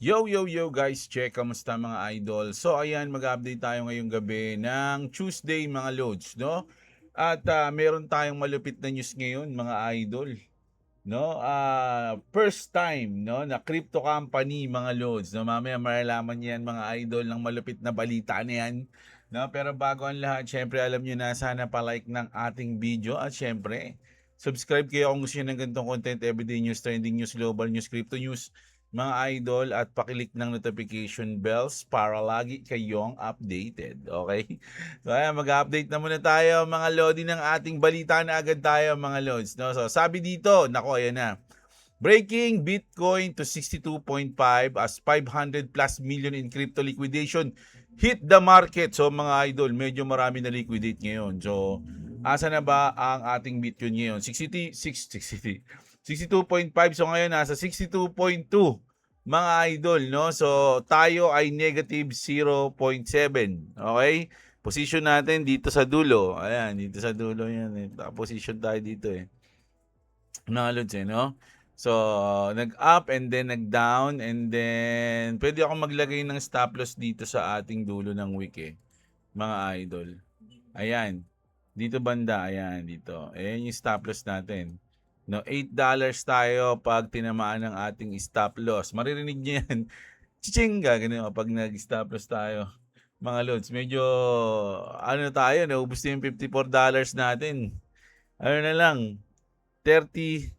Yo guys, check kamusta mga idol. So ayan, mag-update tayo ngayong gabi ng Tuesday mga loads, no? At meron tayong malupit na news ngayon mga idol, no? First time, no, na crypto company mga loads. No, mamaya malalaman niyan mga idol ng malupit na balita na yan. No, pero bago ang lahat, syempre alam niyo na sana pa-like ng ating video at syempre subscribe kayo kung gusto niyo ng ganitong content, everyday news, trending news, global news, crypto news mga idol, at pakilik ng notification bells para lagi kayong updated. Okay? So ayan, mag-update na muna tayo mga lodi ng ating balita na agad tayo mga lods. No? So sabi dito, nako ayan na. Breaking Bitcoin to 62.5 as 500 plus million in crypto liquidation hit the market. So mga idol, medyo marami na liquidate ngayon. So asa na ba ang ating Bitcoin ngayon? 62.5. So ngayon nasa 62.2 mga idol, no? So tayo ay negative 0.7. Okay? Position natin dito sa dulo. Ayan, dito sa dulo yan. Position tayo dito eh. Mga lods eh, no? So, nag-up and then nag-down and then pwede ako maglagay ng stop loss dito sa ating dulo ng week eh, mga idol. Ayan. Dito banda, ayan, dito. Ayan yung stop loss natin. No, $8 tayo pag tinamaan ng ating stop loss. Maririnig niyo yan. Chiching, gagano pag nag-stop loss tayo. Mga lods, medyo ano tayo, naubos na yung $54 natin. Ano na lang, 37.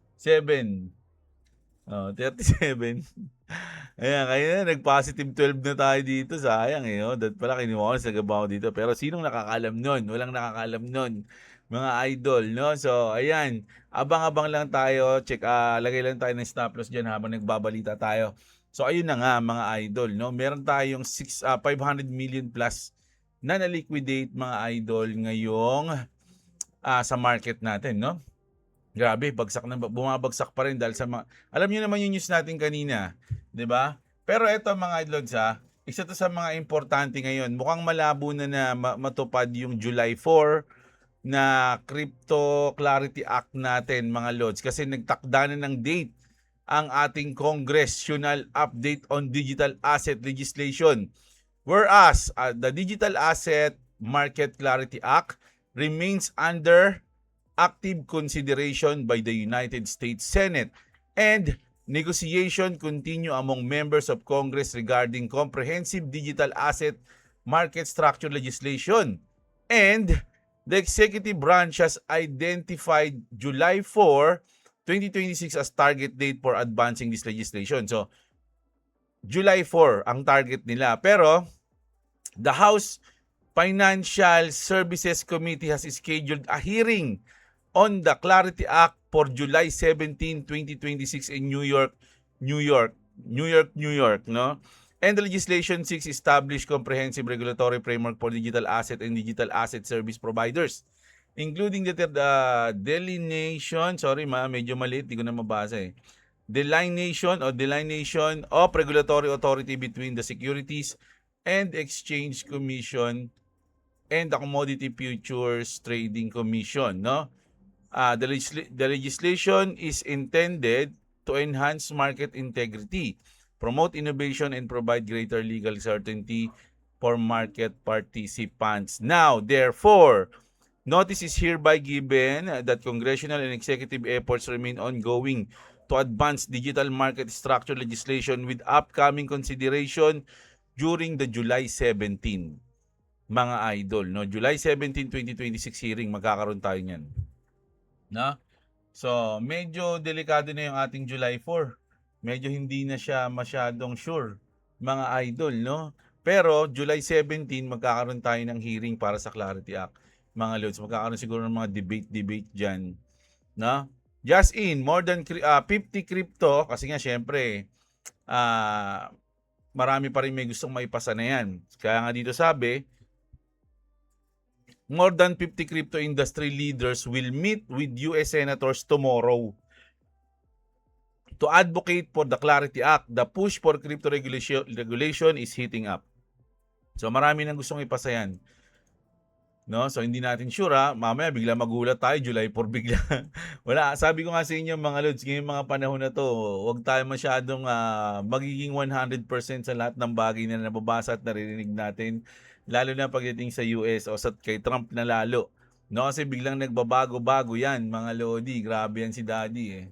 Oh, 37. Ayan, kaya na, nag-positive 12 na tayo dito. Sayang eh. Oh. That pala kinuha ko sa gabaw dito. Pero sinong nakakalam nun? Walang nakakalam nun. Mga idol, no? So, ayan. Abang-abang lang tayo. Check, lagay lang tayo ng stop loss dyan habang nagbabalita tayo. So, ayun na nga, mga idol, no? Meron tayong 500 million plus na na-liquidate, mga idol, ngayong sa market natin, no? Grabe, bumabagsak pa rin dahil sa mga, alam niyo naman yung news natin kanina, 'di ba? Pero eto mga idlods isa to sa mga importante ngayon. Mukhang malabo na matupad yung July 4 na Crypto Clarity Act natin mga lods kasi nagtakda na ng date ang ating Congressional Update on Digital Asset Legislation. Whereas the Digital Asset Market Clarity Act remains under active consideration by the United States Senate, and negotiation continue among members of Congress regarding comprehensive digital asset market structure legislation. And the executive branch has identified July 4, 2026 as target date for advancing this legislation. So, July 4 ang target nila. Pero, the House Financial Services Committee has scheduled a hearing on the Clarity Act for July 17, 2026 in New York, no? And the legislation seeks establish comprehensive regulatory framework for digital asset and digital asset service providers, including the delineation, medyo maliit, di ko na mabasa eh. Delineation of regulatory authority between the Securities and Exchange Commission and the Commodity Futures Trading Commission, no? The legislation is intended to enhance market integrity, promote innovation, and provide greater legal certainty for market participants. Now, therefore, notice is hereby given that congressional and executive efforts remain ongoing to advance digital market structure legislation with upcoming consideration during the July 17, mga idol. No? July 17, 2026 hearing, magkakaroon tayo niyan. No? So, medyo delikado na yung ating July 4. Medyo hindi na siya masyadong sure, mga idol, no? Pero July 17, magkakaroon tayo ng hearing para sa Clarity Act. Mga lods, magkakaroon siguro ng mga debate dyan. No? Just in, more than 50 crypto, kasi nga syempre, marami pa rin may gustong maipasa na yan. Kaya nga dito sabi, more than 50 crypto industry leaders will meet with US senators tomorrow to advocate for the Clarity Act. The push for crypto regulation is heating up. So marami nang gustong ipasa yan. no? So hindi natin sure mamaya bigla magulat tayo July 4 bigla. Wala, sabi ko nga sa inyo mga lods, ngayong mga panahon na 'to, huwag tayo masyadong, magiging 100% sa lahat ng bagay na nababasa at naririnig natin, lalo na pagdating sa US o sa kay Trump na lalo, no? Kasi biglang nagbabago-bago 'yan mga lodi, grabe 'yan si Daddy, eh.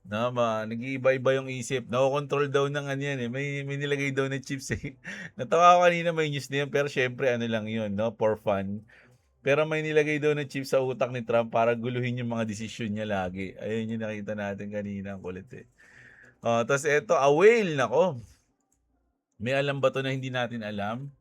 No, nag-iiba-iba yung isip. Nakokontrol daw ng ano yan, eh. May nilagay daw na chips, eh. Natawa ako kanina may news na yun, pero syempre ano lang yun, no? For fun. Pero may nilagay daw na chips sa utak ni Trump para guluhin yung mga desisyon niya lagi. Ayun yung nakita natin kanina, ang kulit, eh. Tapos eto, a whale, nako. May alam ba to na hindi natin alam?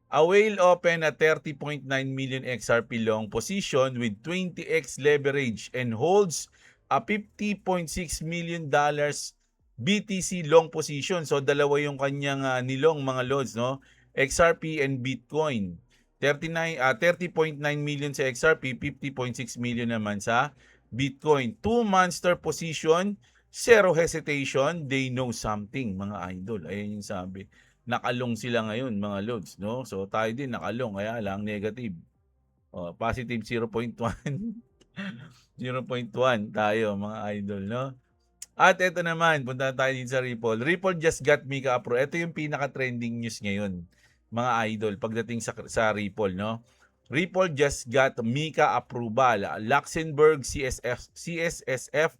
A whale opened a 30.9 million XRP long position with 20x leverage and holds a $50.6 million BTC long position. So dalawa yung kanyang nilong mga loads, no? XRP and Bitcoin. 30.9 million sa XRP, 50.6 million naman sa Bitcoin. 2 monster position, zero hesitation, they know something, mga idol. Ayun yung sabi. Nakalong sila ngayon mga loads, no? So tayo din nakalong, kaya lang negative. Positive 0.1. 0.1 tayo mga idol, no? At ito naman, punta tayo din sa Ripple. Ripple just got Mika approved. Ito yung pinaka-trending news ngayon, mga idol, pagdating sa Ripple, no? Ripple just got Mika approval. Luxembourg CSSF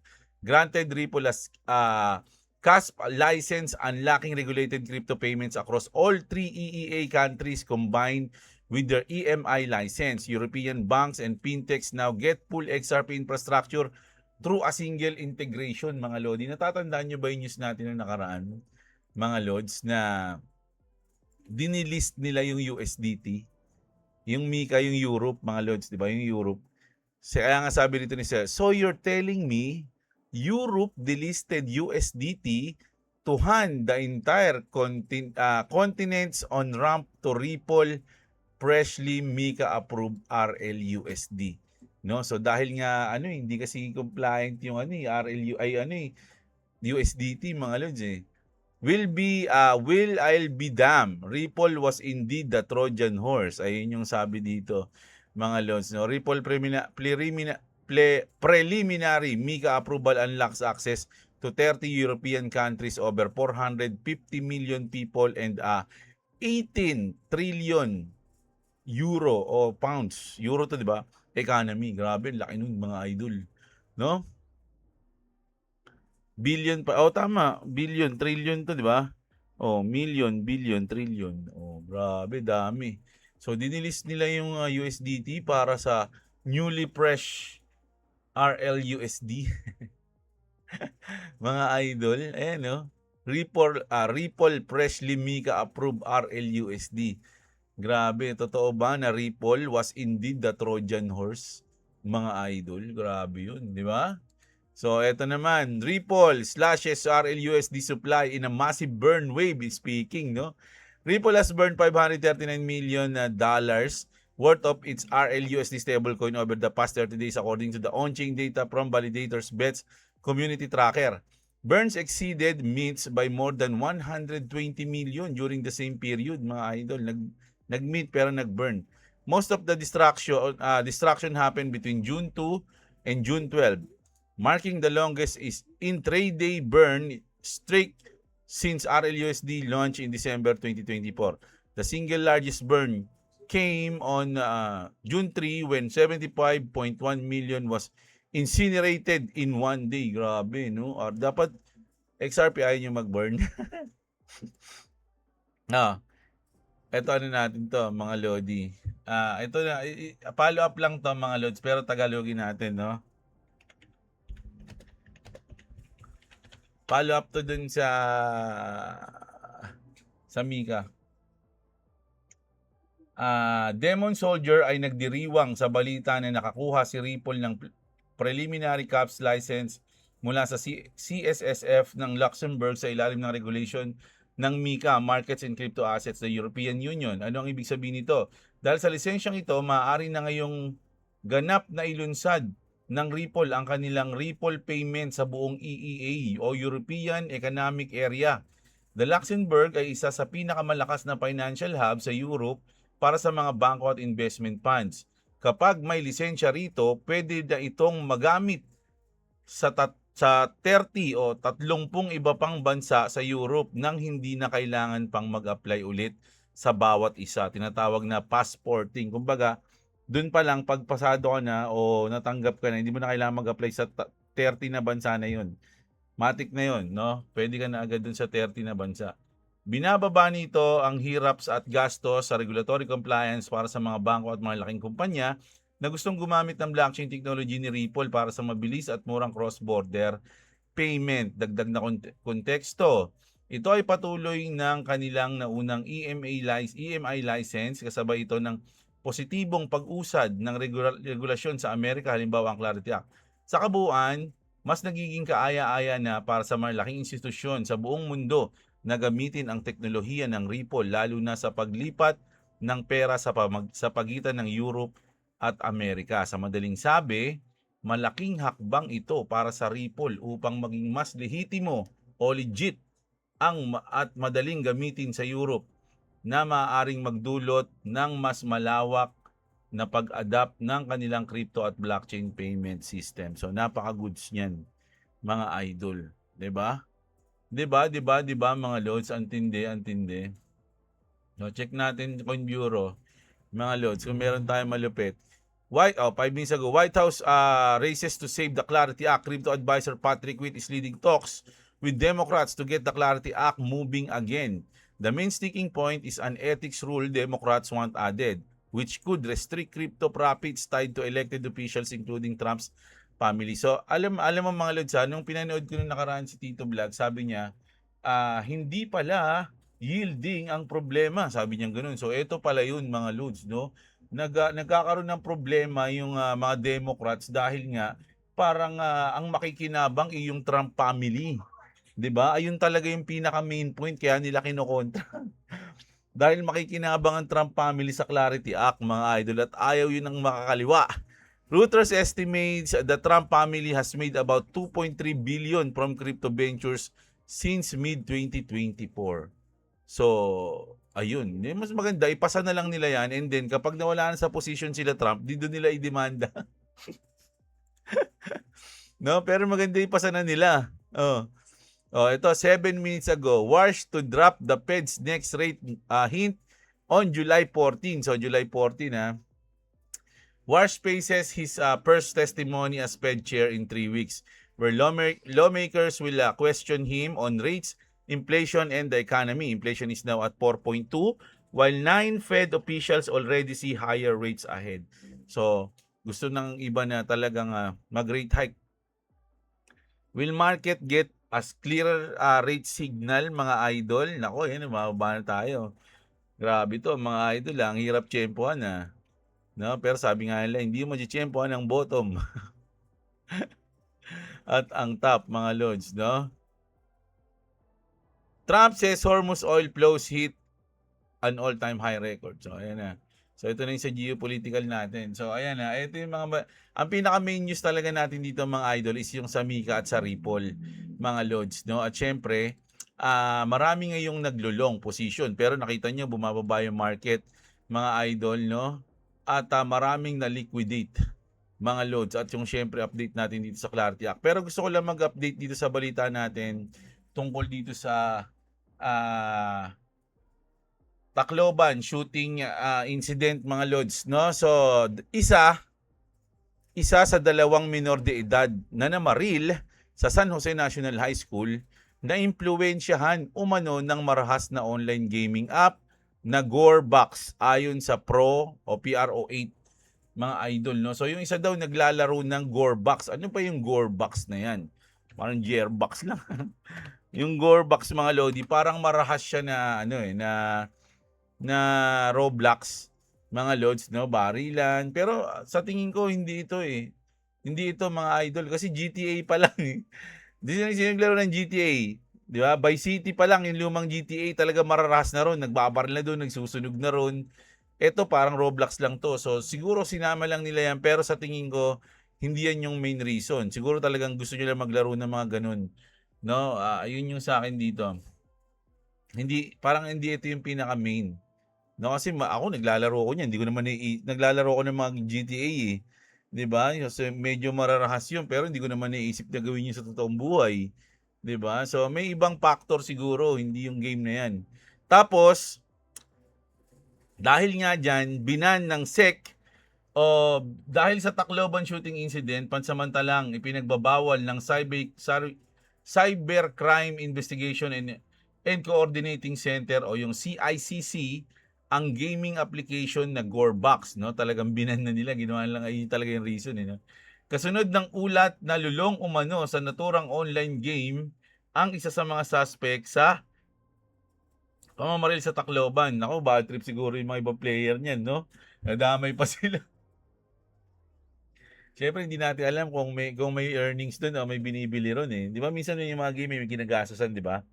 granted Ripple as CASP license unlocking regulated crypto payments across all 3 EEA countries combined with their EMI license. European banks and fintechs now get full XRP infrastructure through a single integration, mga lodi. Natatandaan nyo ba yung news natin na nakaraan, mga lods, na dinilist nila yung USDT, yung Mika, yung Europe, mga lods, di ba, yung Europe. Kaya nga sabi dito ni Sir, so you're telling me Europe delisted USDT to hand the entire continents on ramp to Ripple freshly Mika approved RLUSD. No, so dahil nga hindi kasi compliant yung RLU ay USDT, mga lods, eh. I'll be damned. Ripple was indeed the Trojan horse. Ayun yung sabi dito, mga lods, no. Ripple preliminary Mika approval unlocks access to 30 European countries, over 450 million people, and 18 trillion euro o pounds. Euro to, di ba? Economy. Grabe, laki nun, mga idol. No? Billion pa. Tama. Billion, trillion to, di ba? Million, billion, trillion. Grabe, dami. So, dinilist nila yung USDT para sa newly fresh RLUSD. Mga idol. Ayan, no? Ripple freshly Mika approved RLUSD. Grabe, totoo ba na Ripple was indeed the Trojan horse, mga idol? Grabe yun, di ba? So, eto naman, Ripple slashes RLUSD supply in a massive burn wave. Speaking, no? Ripple has burned $539 million worth of its RLUSD stablecoin over the past 30 days according to the on-chain data from validators Bets community tracker. Burns exceeded mints by more than 120 million during the same period, mga idol. Nag-mint pero nag-burn. Most of the destruction happened between June 2 and June 12, marking the longest intraday burn streak since RLUSD launched in December 2024. The single largest burn came on June 3 when 75.1 million was incinerated in one day. Grabe, no? Dapat XRP ayaw nyo mag-burn. Ito natin to, mga lodi. Ito na, follow up lang to, mga lods, pero Tagalogin natin, no? Follow up to dun sa Mika. Demon Soldier ay nagdiriwang sa balita na nakakuha si Ripple ng preliminary CAPS license mula sa CSSF ng Luxembourg sa ilalim ng regulation ng MiCA, Markets and Crypto Assets, the European Union. Ano ang ibig sabihin nito? Dahil sa lisensyang ito, maaari na ngayong ganap na ilunsad ng Ripple ang kanilang Ripple payment sa buong EEA o European Economic Area. The Luxembourg ay isa sa pinakamalakas na financial hub sa Europe para sa mga bangko at investment funds. Kapag may lisensya rito, pwede na itong magamit sa 30 o 30 iba pang bansa sa Europe nang hindi na kailangan pang mag-apply ulit sa bawat isa. Tinatawag na passporting. Kumbaga, dun pa lang pagpasado ka na o natanggap ka na, hindi mo na kailangan mag-apply sa 30 na bansa na yun. Matik na yun, no? Pwede ka na agad dun sa 30 na bansa. Binababa nito ang hiraps at gastos sa regulatory compliance para sa mga bangko at mga laking kumpanya na gustong gumamit ng blockchain technology ni Ripple para sa mabilis at murang cross-border payment. Dagdag na konteksto. Ito ay patuloy ng kanilang naunang EMI license kasabay ito ng positibong pag-usad ng regulasyon sa Amerika, halimbawa ang Clarity Act. Sa kabuuan, mas nagiging kaaya-aya na para sa malaking institusyon sa buong mundo na gamitin ang teknolohiya ng Ripple lalo na sa paglipat ng pera sa pagitan ng Europe at Amerika. Sa madaling sabi, malaking hakbang ito para sa Ripple upang maging mas lehitimo o legit at madaling gamitin sa Europe na maaaring magdulot ng mas malawak na pag-adapt ng kanilang crypto at blockchain payment system. So napaka-goods niyan, mga idol, 'di ba? 'Di ba mga loads, antindi, antindi. No, check natin Coin Bureau, mga loads, kung meron tayong malupit. 5 minutes ago, White House races to save the Clarity Act. Crypto advisor Patrick Witt is leading talks with Democrats to get the Clarity Act moving again. The main sticking point is an ethics rule Democrats want added, which could restrict crypto profits tied to elected officials including Trump's family. So, alam mo mga lods, nung pinanood ko nung nakaraan si Tito Vlog, sabi niya, hindi pala yielding ang problema, sabi niya ganoon. So, ito pala yun mga lods, no? Nagkakaroon ng problema yung mga Democrats dahil nga parang ang makikinabang ay yung Trump family. 'Di ba? Ayun talaga yung pinaka main point kaya nila kinokontra. Dahil makikinabang ang Trump family sa Clarity Act, mga idol, at ayaw yun ng makakaliwa. Reuters estimates the Trump family has made about 2.3 billion from crypto ventures since mid-2024. So, ayun. Mas maganda, ipasa na lang nila yan and then kapag nawala na sa position sila Trump, dito nila i-demanda. No, pero maganda ipasa na nila. Ito 7 minutes ago, Warsh to drop the Fed's next rate hint on July 14. So July 14 Warsh faces his first testimony as Fed chair in 3 weeks where lawmakers will question him on rates, inflation, and the economy. Inflation is now at 4.2 while 9 Fed officials already see higher rates ahead. So gusto ng iba na talagang mag-rate hike. Will market get as clearer rate signal, mga idol? Nako, yan, mababa na tayo. Grabe to, mga idol, ang hirap tsempohan no? Pero sabi nga nila, hindi mo tsempohan ang bottom at ang top, mga lords, no? Trump says Hormuz oil flows hit an all-time high record. So, ayan na. So, ito na yung sa geopolitical natin. So, ayan na. Ito yung ang pinaka-main news talaga natin dito, mga idol, is yung sa Mika at sa Ripple, mga lods, no? At syempre, marami ngayong naglo-long position. Pero nakita nyo, bumababa yung market, mga idol, no? At maraming na-liquidate, mga loads. At yung syempre, update natin dito sa Clarity Act. Pero gusto ko lang mag-update dito sa balita natin tungkol dito sa Tacloban shooting incident, mga lods, no? So isa sa dalawang minor de edad na namaril sa San Jose National High School na impluwensyahan umano ng marahas na online gaming app na Gorebox ayon sa PRO8, mga idol, no? So yung isa daw naglalaro ng Gorebox. Ano pa yung Gorebox na yan? Parang Gearbox lang. Yung Gorebox, mga lodi, parang marahas siya na na Roblox, mga lods, no? Barilan. Pero sa tingin ko, hindi ito Hindi ito, mga idol, kasi GTA pa lang Hindi sila naglaro ng GTA. Di ba? By City pa lang, yung lumang GTA talaga mararahas na ron. Nagbabaril na doon, nagsusunog na ron. Ito parang Roblox lang to. So siguro sinama lang nila yan, pero sa tingin ko, hindi yan yung main reason. Siguro talagang gusto nila maglaro ng mga ganun. No? Ayun yung sa akin dito. Parang hindi ito yung pinaka-main No, kasi ako naglalaro ko niyan, hindi ko naman naglalaro ko ng mga GTA eh. 'Di ba? Kasi medyo mararahas 'yun pero hindi ko naman naiisip na gawin 'yun sa totoong buhay. 'Di ba? So may ibang factor siguro, hindi yung game na 'yan. Tapos dahil nga diyan, binan ng SEC dahil sa Tacloban shooting incident, pansamantalang ipinagbabawal ng Cybercrime Investigation and Coordinating Center o yung CICC ang gaming application na Gorebox, no? Talagang binan na nila, ginawa lang ay talaga yung reason, no? Kasunod ng ulat na lulong umano sa naturang online game ang isa sa mga suspect sa pamamaril sa Tacloban. Nako, bad trip siguro yung mga ibang player niyan, no? Nadamay pa sila. Siyempre hindi natin alam kung may earnings do'n o may binibili ron, eh. 'Di ba minsan yung mga game may ginagastusan, 'di ba?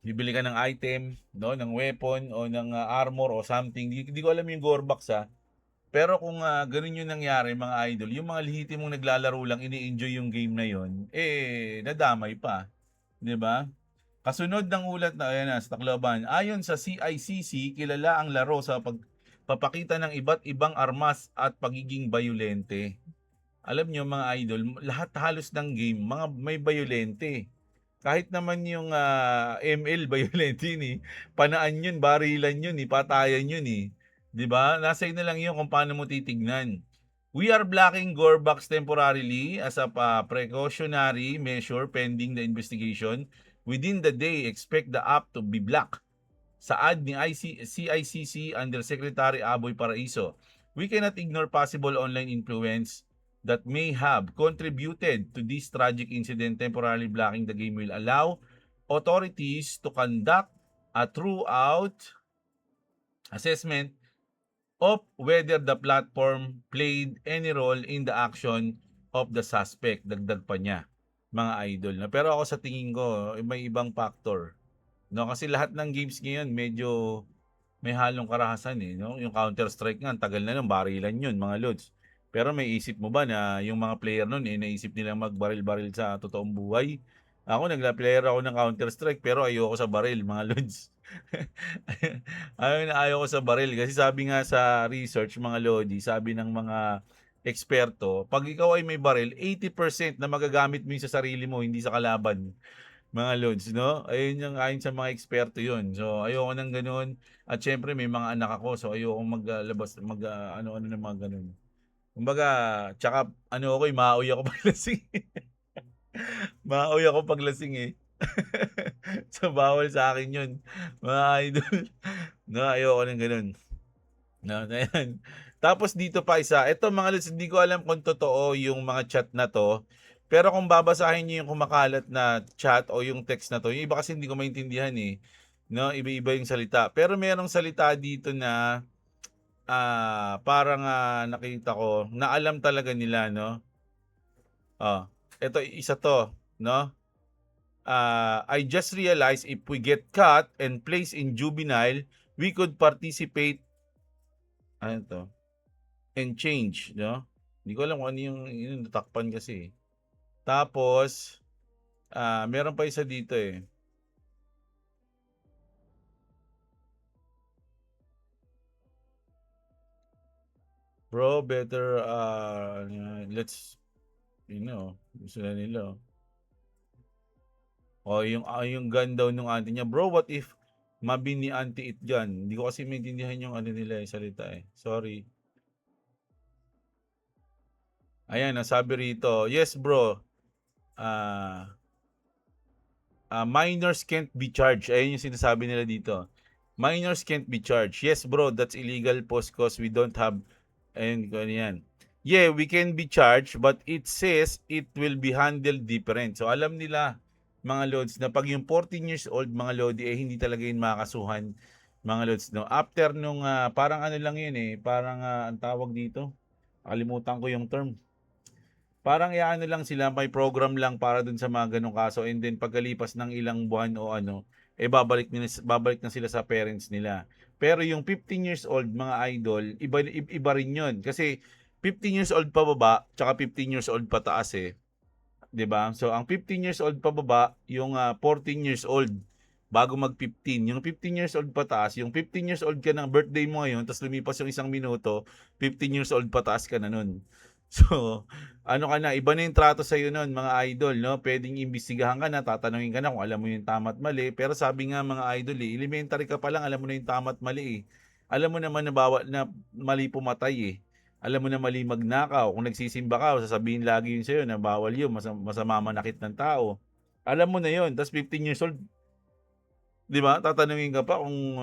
Bibili ka ng item, no, ng weapon o ng armor o something. Di ko alam yung Gorebox, pero kung gano'n yung nangyari mga idol, yung mga lehitimong naglalaro lang ini-enjoy yung game na yon, eh nadamay pa, 'di ba? Kasunod ng ulat na ayan na sa Tacloban, ayon sa CICC, kilala ang laro sa pagpapakita ng iba't ibang armas at pagiging bayolente. Alam niyo mga idol, lahat halos ng game mga may bayolente. Kahit naman yung ML bayolente yun eh. Panaan yun, barilan yun eh, patayan yun eh. 'Di ba? Nasa na lang yun kung paano mo titignan. We are blocking Gorebox temporarily as a precautionary measure pending the investigation. Within the day, expect the app to be blocked. Saad ni CICC Undersecretary Aboy Paraiso, we cannot ignore possible online influence that may have contributed to this tragic incident. Temporarily blocking the game will allow authorities to conduct a thorough assessment of whether the platform played any role in the action of the suspect. Dagdag pa niya, mga idol. Pero ako sa tingin ko, may ibang factor. No, kasi lahat ng games ngayon medyo may halong karahasan eh, no? Yung Counter-Strike nga, tagal na nun, barilan yun, mga lods. Pero may isip mo ba na yung mga player nun, eh, naisip nilang magbaril-baril sa totoong buhay? Ako, nagla-player ako ng Counter-Strike, pero ayoko sa baril, mga lods. Ayaw ko sa baril. Kasi sabi nga sa research, mga lodi, sabi ng mga eksperto, pag ikaw ay may baril, 80% na magagamit mo yung sa sarili mo, hindi sa kalaban. Mga lods, no? Ayun yung ayon sa mga eksperto yun. So, ayoko ng ganun. At syempre, may mga anak ako. So, ayoko maglabas, ano-ano ng mga ganun. Kumbaga, tsaka, ano ako eh, maoy ako paglasing. Maoy ako paglasing eh. So, bawal sa akin yun. Mga idol. No, ayoko ng ganun. No, ayan. Tapos dito pa isa, ito mga lods, hindi ko alam kung totoo yung mga chat na to. Pero kung babasahin niyo yung kumakalat na chat o yung text na to, yung iba kasi hindi ko maintindihan eh. No, iba-iba yung salita. Pero merong salita dito na parang nakita ko na alam talaga nila, no? Oh, ito isa to, no? I just realized if we get caught and placed in juvenile, we could participate ano to? And change, no? Hindi ko alam kung ano yung natakpan kasi. Tapos, meron pa isa dito eh. Bro, better, let's, gusto na nila. O, yung gun daw nung auntie niya. Bro, what if mabi ni auntie it gun? Hindi ko kasi maintindihan yung ano nila eh, salita eh. Sorry. Ayan, sabi rito, yes bro, minors can't be charged. Ayun yung sinasabi nila dito. Minors can't be charged. Yes bro, that's illegal post cause we don't have, and yan. Yeah, we can be charged but it says it will be handled different. So alam nila mga lods na pag yung 14 years old mga lodi eh hindi talaga yun makakasuhan mga lods, no. After nung parang ano lang yun eh, parang ang tawag dito. Kalimutan ko yung term. Parang iano lang sila, may program lang para dun sa mga ganong kaso, and then pagkalipas ng ilang buwan o ano, eh babalik na sila sa parents nila. Pero yung 15 years old mga idol, iba rin 'yun. Kasi 15 years old pababa, tsaka 15 years old pataas eh. 'Di ba? So ang 15 years old pababa, yung 14 years old bago mag-15. Yung 15 years old pataas, yung 15 years old ka ng birthday mo ngayon, tapos lumipas yung 1 minuto, 15 years old pataas ka na nun. So, ano ka na, iba na yung trato sa'yo nun, mga idol, no? Pwedeng imbestigahan ka na, tatanungin ka na kung alam mo yung tama at mali. Pero sabi nga mga idol, elementary ka pa lang, alam mo na yung tama at mali, eh. Alam mo naman na bawal na mali pumatay, eh. Alam mo na mali magnakaw. Kung nagsisimba ka, sasabihin lagi yun sa'yo na bawal yun, masama manakit ng tao. Alam mo na yun, tapos 15 years old, 'di ba? Tatanungin ka pa kung,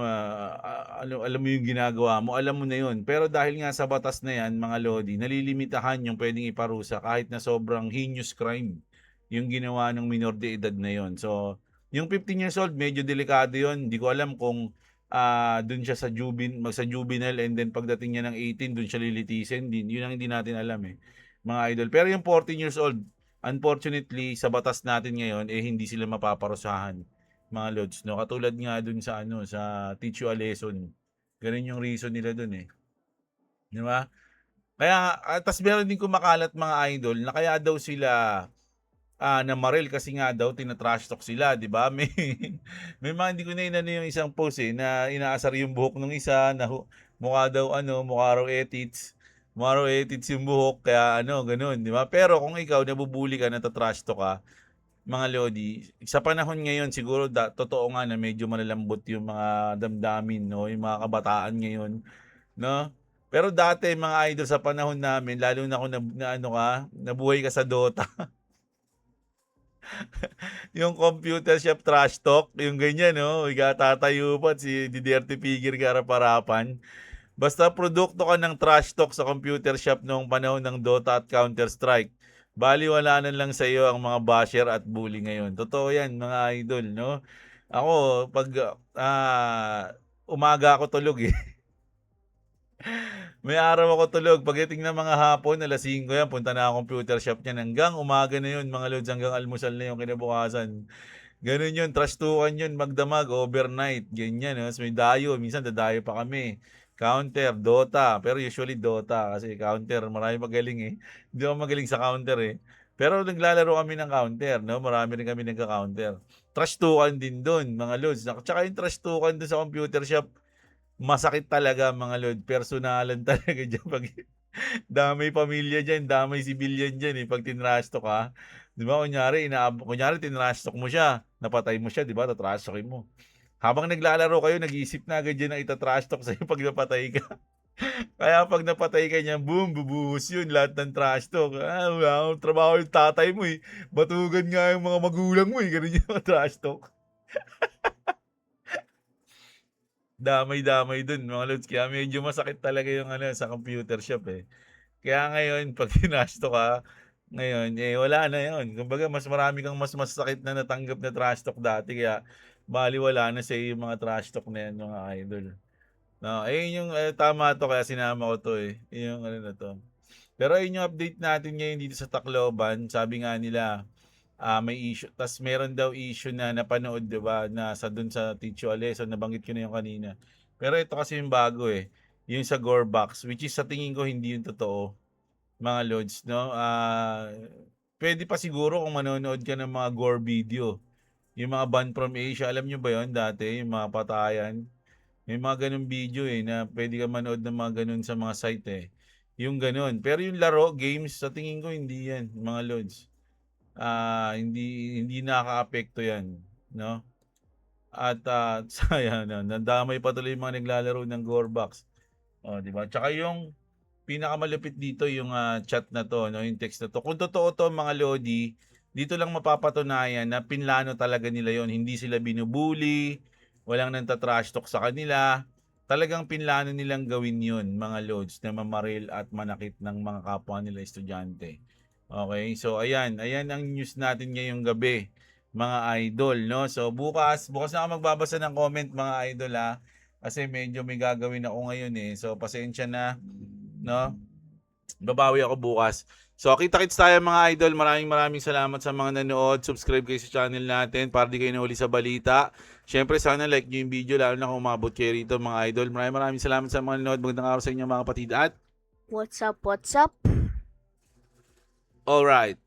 alam mo yung ginagawa mo, alam mo na yun. Pero dahil nga sa batas na yan, mga lodi, nalilimitahan yung puwedeng iparusa kahit na sobrang heinous crime yung ginawa ng minor de edad na yun. So, yung 15 years old medyo delikado yun. Hindi ko alam kung, dun siya sa juvenile and then pagdating niya ng 18 dun siya lilitisin. Yun ang hindi natin alam, eh, mga idol. Pero yung 14 years old, unfortunately sa batas natin ngayon, eh, hindi sila mapaparusahan, mga lods, no? Katulad nga dun sa ano, sa Teach You a Lesson. Ganun yung reason nila dun, eh. Di ba? Kaya, tas meron din kumakalat mga idol na kaya daw sila namaril kasi nga daw tina-trash talk sila, 'di ba? May mga hindi ko na inano yung isang post, eh, na inaasar yung buhok ng isa na mukha daw ano, mukha raw edits. Mukha raw edits yung buhok kaya ano, gano'n, 'di ba? Pero kung ikaw nabubuli ka, nata-trash talk ka, mga lodi, sa panahon ngayon siguro totoo nga na medyo malalambot yung mga damdamin, no, yung mga kabataan ngayon, no? Pero dati mga idol sa panahon namin, lalo na kung na ano ka, nabuhay ka sa Dota, yung computer shop trash talk, yung ganyan, no? Ika tatayo pa at si Diderte Figure ka harap-harapan. Basta produkto ka ng trash talk sa computer shop noong panahon ng Dota at Counter-Strike, balewalanan lang sa iyo ang mga basher at bully ngayon. Totoo yan, mga idol, no? Ako, pag umaga ako tulog, eh. May araw ako tulog. Pagdating ng mga hapon, alas 5 yan, punta na ako computer shop niyan. Hanggang umaga na yun, mga lods, hanggang almusal na yung kinabukasan. Ganun yun, trastukan yun, magdamag, overnight, ganyan. No? Tapos may dayo, minsan dadayo pa kami. Counter, Dota, pero usually Dota kasi counter, marami magaling, eh. Hindi ako magaling sa counter, eh. Pero naglalaro kami ng counter, no? Marami rin kami nagka-counter. Trastukan din doon, mga lods. Tsaka yung trastukan doon sa computer shop, masakit talaga, mga lord. Personalan talaga diyan pag damay pamilya diyan, damay sibilyan diyan, eh, pag tinrash talk ka. 'Di ba kunyari tinrash talk mo siya, napatay mo siya, 'di ba, ta-trash talkin mo. Habang naglalaro kayo, nag-iisip na agad yan ng ita-trash talk sa'yo pag napatay ka. Kaya pag napatay ka niyan, boom, bubuhos yun lahat ng trash talk. Wala akong trabaho yung tatay mo, eh. Batugan nga yung mga magulang mo, eh. Ganun yung mga trash talk. Damay-damay dun, mga lods. Kaya medyo masakit talaga yung ano, sa computer shop, eh. Kaya ngayon, pag tinash ka, ngayon, eh, wala na yun. Kumbaga, mas marami kang mas masakit na natanggap na trash talk dati. Kaya, baliwala na sa yung mga trash talk na yan, mga idol. No, eh, yung tama to, kaya sinama ko to, eh. Yung ano na to. Pero yun yung update natin ngayon dito sa Tacloban. Sabi nga nila, may issue. Tas meron daw issue na napanood, 'di ba, na sa dun sa Tito Aleso, nabanggit ko na yung kanina. Pero ito kasi yung bago, eh. Yung sa Gorebox, which is sa tingin ko hindi yung totoo, mga lods, no? Pwede pa siguro kung manonood ka ng mga gore video. Yung mga banned from Asia, alam nyo ba yon dati? Yung mga patayan. May mga ganun video, eh, na pwede ka manood ng mga ganun sa mga site, eh. Yung ganun. Pero yung laro, games, sa tingin ko hindi yan, mga lods. Hindi hindi nakakaapekto 'yan, 'no? At, sayang na nadamay pa tuloy yung mga naglalaro ng Gorebox. Oh, 'di ba? Tsaka yung pinakamalupit dito yung, chat na 'to, 'no, yung text na 'to. Kung totoo 'to, mga lodi, dito lang mapapatunayan na pinlano talaga nila yon. Hindi sila binubully, walang nagta-trash talk sa kanila. Talagang pinlano nilang gawin yun, mga lods, na mamaril at manakit ng mga kapwa nila estudyante. Okay, so ayan, ayan ang news natin ngayong gabi, mga idol, no? So bukas na ako magbabasa ng comment, mga idol, ha. Kasi medyo may gagawin ako ngayon, eh. So pasensya na, no? Babawi ako bukas. So kita-kits tayo, mga idol. Maraming salamat sa mga nanood. Subscribe kayo sa channel natin para di kayo nahuli sa balita. Syempre sana like nyo yung video, lalo na kung umabot kayo rito, mga idol. Maraming salamat sa mga nanood. Magandang araw sa inyo, mga kapatid. At What's up, what's up? alright.